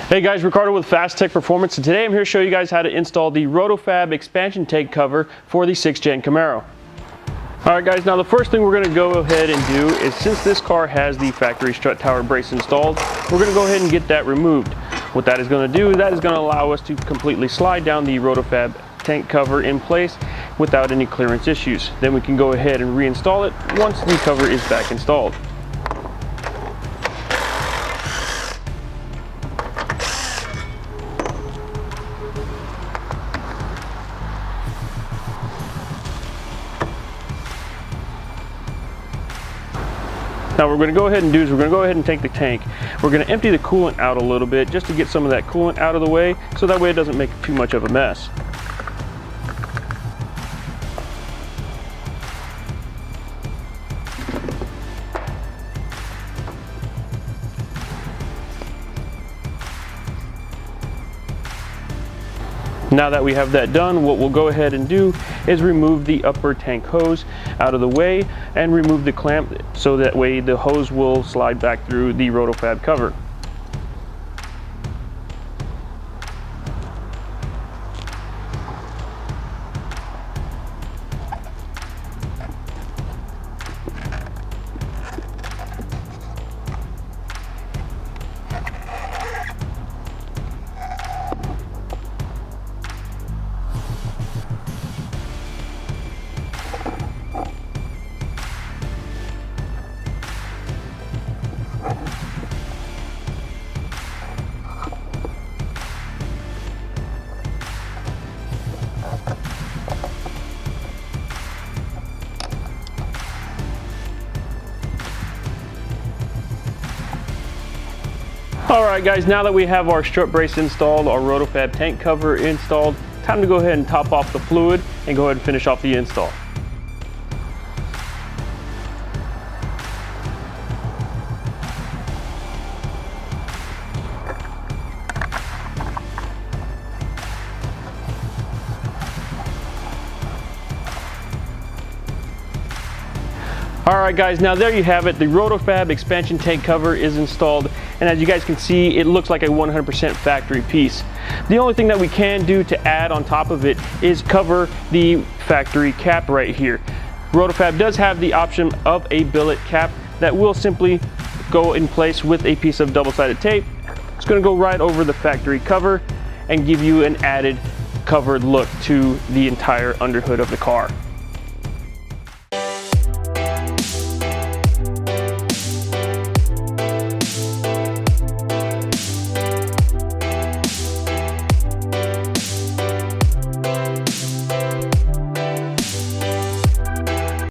Hey guys, Ricardo with Phastek Performance, and today I'm here to show you guys how to install the Roto-Fab expansion tank cover for the 6th Gen Camaro. Alright guys, now the first thing we're going to go ahead and do is, since this car has the factory strut tower brace installed, we're going to go ahead and get that removed. What that is going to do, that is going to allow us to completely slide down the Roto-Fab tank cover in place without any clearance issues. Then we can go ahead and reinstall it once the cover is back installed. Now what we're going to go ahead and do is we're going to go ahead and take the tank. We're going to empty the coolant out a little bit just to get some of that coolant out of the way, so that way it doesn't make too much of a mess. Now that we have that done, what we'll go ahead and do is remove the upper tank hose out of the way and remove the clamp, so that way the hose will slide back through the Roto-Fab cover. Alright guys, now that we have our strut brace installed, our Roto-Fab tank cover installed, time to go ahead and top off the fluid and go ahead and finish off the install. Alright guys, now there you have it. The Roto-Fab expansion tank cover is installed, and as you guys can see, it looks like a 100% factory piece. The only thing that we can do to add on top of it is cover the factory cap right here. Roto-Fab does have the option of a billet cap that will simply go in place with a piece of double-sided tape. It's going to go right over the factory cover and give you an added covered look to the entire underhood of the car.